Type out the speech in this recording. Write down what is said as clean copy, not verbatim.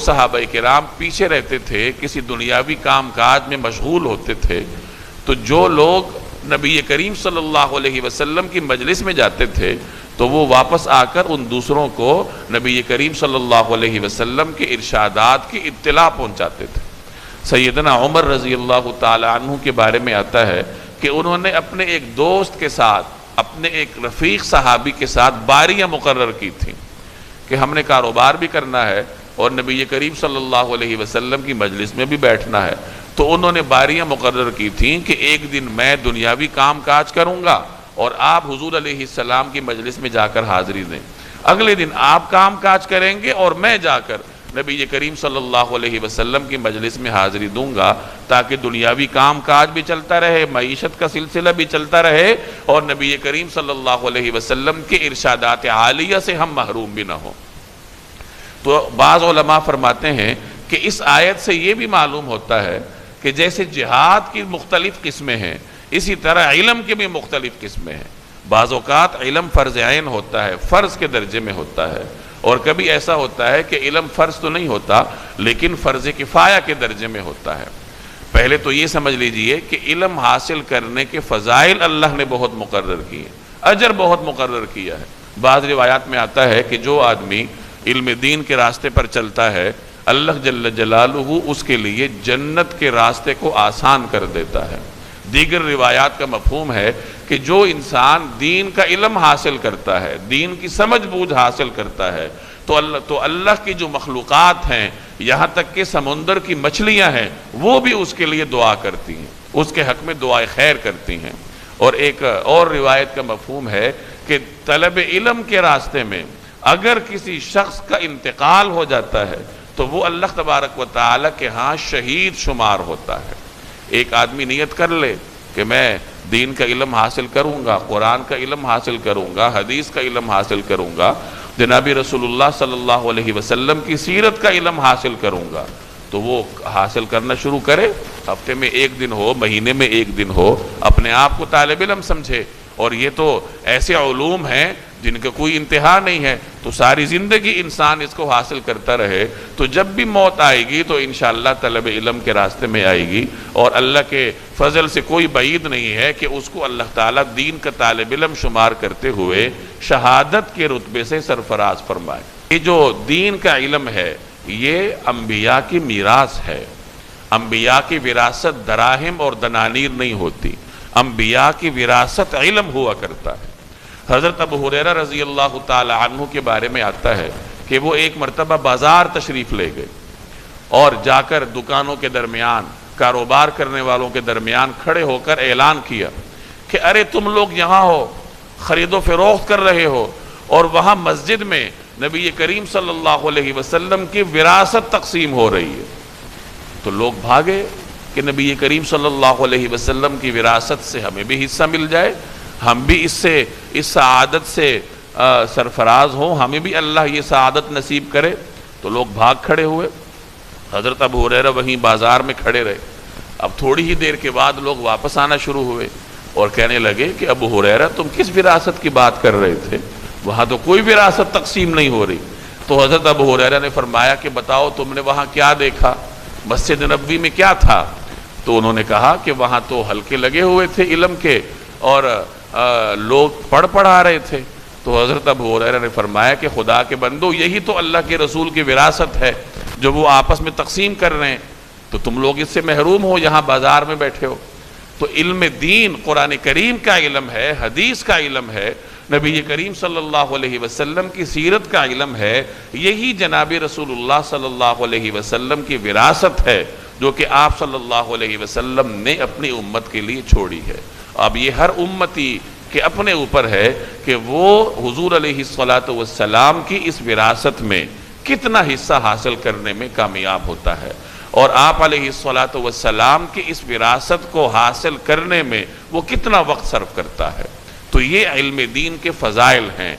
صحابہ کرام پیچھے رہتے تھے، کسی دنیاوی کام کاج میں مشغول ہوتے تھے، تو جو لوگ نبی کریم صلی اللہ علیہ وسلم کی مجلس میں جاتے تھے تو وہ واپس آ کر ان دوسروں کو نبی کریم صلی اللہ علیہ وسلم کے ارشادات کی اطلاع پہنچاتے تھے۔ سیدنا عمر رضی اللہ تعالی عنہ کے بارے میں آتا ہے کہ انہوں نے اپنے ایک دوست کے ساتھ، اپنے ایک رفیق صحابی کے ساتھ باریاں مقرر کی تھیں کہ ہم نے کاروبار بھی کرنا ہے اور نبی کریم صلی اللہ علیہ وسلم کی مجلس میں بھی بیٹھنا ہے۔ تو انہوں نے باریاں مقرر کی تھیں کہ ایک دن میں دنیاوی کام کاج کروں گا اور آپ حضور علیہ السلام کی مجلس میں جا کر حاضری دیں، اگلے دن آپ کام کاج کریں گے اور میں جا کر نبی کریم صلی اللہ علیہ وسلم کی مجلس میں حاضری دوں گا، تاکہ دنیاوی کام کاج بھی چلتا رہے، معیشت کا سلسلہ بھی چلتا رہے، اور نبی کریم صلی اللہ علیہ وسلم کے ارشادات عالیہ سے ہم محروم بھی نہ ہوں۔ تو بعض علماء فرماتے ہیں کہ اس آیت سے یہ بھی معلوم ہوتا ہے کہ جیسے جہاد کی مختلف قسمیں ہیں، اسی طرح علم کی بھی مختلف قسمیں ہیں۔ بعض اوقات علم فرض عین ہوتا ہے، فرض کے درجے میں ہوتا ہے، اور کبھی ایسا ہوتا ہے کہ علم فرض تو نہیں ہوتا لیکن فرض کفایہ کے درجے میں ہوتا ہے۔ پہلے تو یہ سمجھ لیجئے کہ علم حاصل کرنے کے فضائل اللہ نے بہت مقرر کیے، اجر بہت مقرر کیا ہے۔ بعض روایات میں آتا ہے کہ جو آدمی علم دین کے راستے پر چلتا ہے، اللہ جل جلالہ اس کے لیے جنت کے راستے کو آسان کر دیتا ہے۔ دیگر روایات کا مفہوم ہے کہ جو انسان دین کا علم حاصل کرتا ہے، دین کی سمجھ بوجھ حاصل کرتا ہے، تو اللہ کی جو مخلوقات ہیں، یہاں تک کہ سمندر کی مچھلیاں ہیں، وہ بھی اس کے لیے دعا کرتی ہیں، اس کے حق میں دعائے خیر کرتی ہیں۔ اور ایک اور روایت کا مفہوم ہے کہ طلب علم کے راستے میں اگر کسی شخص کا انتقال ہو جاتا ہے تو وہ اللہ تبارک و تعالی کے ہاں شہید شمار ہوتا ہے۔ ایک آدمی نیت کر لے کہ میں دین کا علم حاصل کروں گا، قرآن کا علم حاصل کروں گا، حدیث کا علم حاصل کروں گا، جناب رسول اللہ صلی اللہ علیہ وسلم کی سیرت کا علم حاصل کروں گا، تو وہ حاصل کرنا شروع کرے، ہفتے میں ایک دن ہو، مہینے میں ایک دن ہو، اپنے آپ کو طالب علم سمجھے۔ اور یہ تو ایسے علوم ہیں جن کا کوئی انتہا نہیں ہے، تو ساری زندگی انسان اس کو حاصل کرتا رہے، تو جب بھی موت آئے گی تو انشاءاللہ طلب علم کے راستے میں آئے گی، اور اللہ کے فضل سے کوئی بعید نہیں ہے کہ اس کو اللہ تعالیٰ دین کا طالب علم شمار کرتے ہوئے شہادت کے رتبے سے سرفراز فرمائے۔ یہ جو دین کا علم ہے یہ انبیاء کی میراث ہے۔ انبیاء کی وراثت دراہم اور دنانیر نہیں ہوتی، انبیاء کی وراثت علم ہوا کرتا ہے۔ حضرت ابو ہریرہ رضی اللہ تعالی عنہ کے بارے میں آتا ہے کہ وہ ایک مرتبہ بازار تشریف لے گئے اور جا کر دکانوں کے درمیان، کاروبار کرنے والوں کے درمیان کھڑے ہو کر اعلان کیا کہ ارے تم لوگ یہاں ہو، خرید و فروخت کر رہے ہو، اور وہاں مسجد میں نبی کریم صلی اللہ علیہ وسلم کی وراثت تقسیم ہو رہی ہے۔ تو لوگ بھاگے کہ نبی کریم صلی اللہ علیہ وسلم کی وراثت سے ہمیں بھی حصہ مل جائے، ہم بھی اس سعادت سے سرفراز ہوں، ہمیں بھی اللہ یہ سعادت نصیب کرے۔ تو لوگ بھاگ کھڑے ہوئے، حضرت ابو ہریرہ وہیں بازار میں کھڑے رہے۔ اب تھوڑی ہی دیر کے بعد لوگ واپس آنا شروع ہوئے اور کہنے لگے کہ ابو ہریرہ تم کس وراثت کی بات کر رہے تھے؟ وہاں تو کوئی وراثت تقسیم نہیں ہو رہی۔ تو حضرت ابو ہریرہ نے فرمایا کہ بتاؤ تم نے وہاں کیا دیکھا، مسجد نبوی میں کیا تھا؟ تو انہوں نے کہا کہ وہاں تو حلقے لگے ہوئے تھے علم کے، اور لوگ پڑھ آ رہے تھے۔ تو حضرت ابو ہریرہ نے فرمایا کہ خدا کے بندو، یہی تو اللہ کے رسول کی وراثت ہے جو وہ آپس میں تقسیم کر رہے ہیں، تو تم لوگ اس سے محروم ہو، یہاں بازار میں بیٹھے ہو۔ تو علم دین قرآن کریم کا علم ہے، حدیث کا علم ہے، نبی کریم صلی اللہ علیہ وسلم کی سیرت کا علم ہے، یہی جناب رسول اللہ صلی اللہ علیہ وسلم کی وراثت ہے جو کہ آپ صلی اللہ علیہ وسلم نے اپنی امت کے لیے چھوڑی ہے۔ اب یہ ہر امتی کے اپنے اوپر ہے کہ وہ حضور علیہ السلام کی اس وراثت میں کتنا حصہ حاصل کرنے میں کامیاب ہوتا ہے، اور آپ علیہ السلام کی اس وراثت کو حاصل کرنے میں وہ کتنا وقت صرف کرتا ہے۔ تو یہ علم دین کے فضائل ہیں۔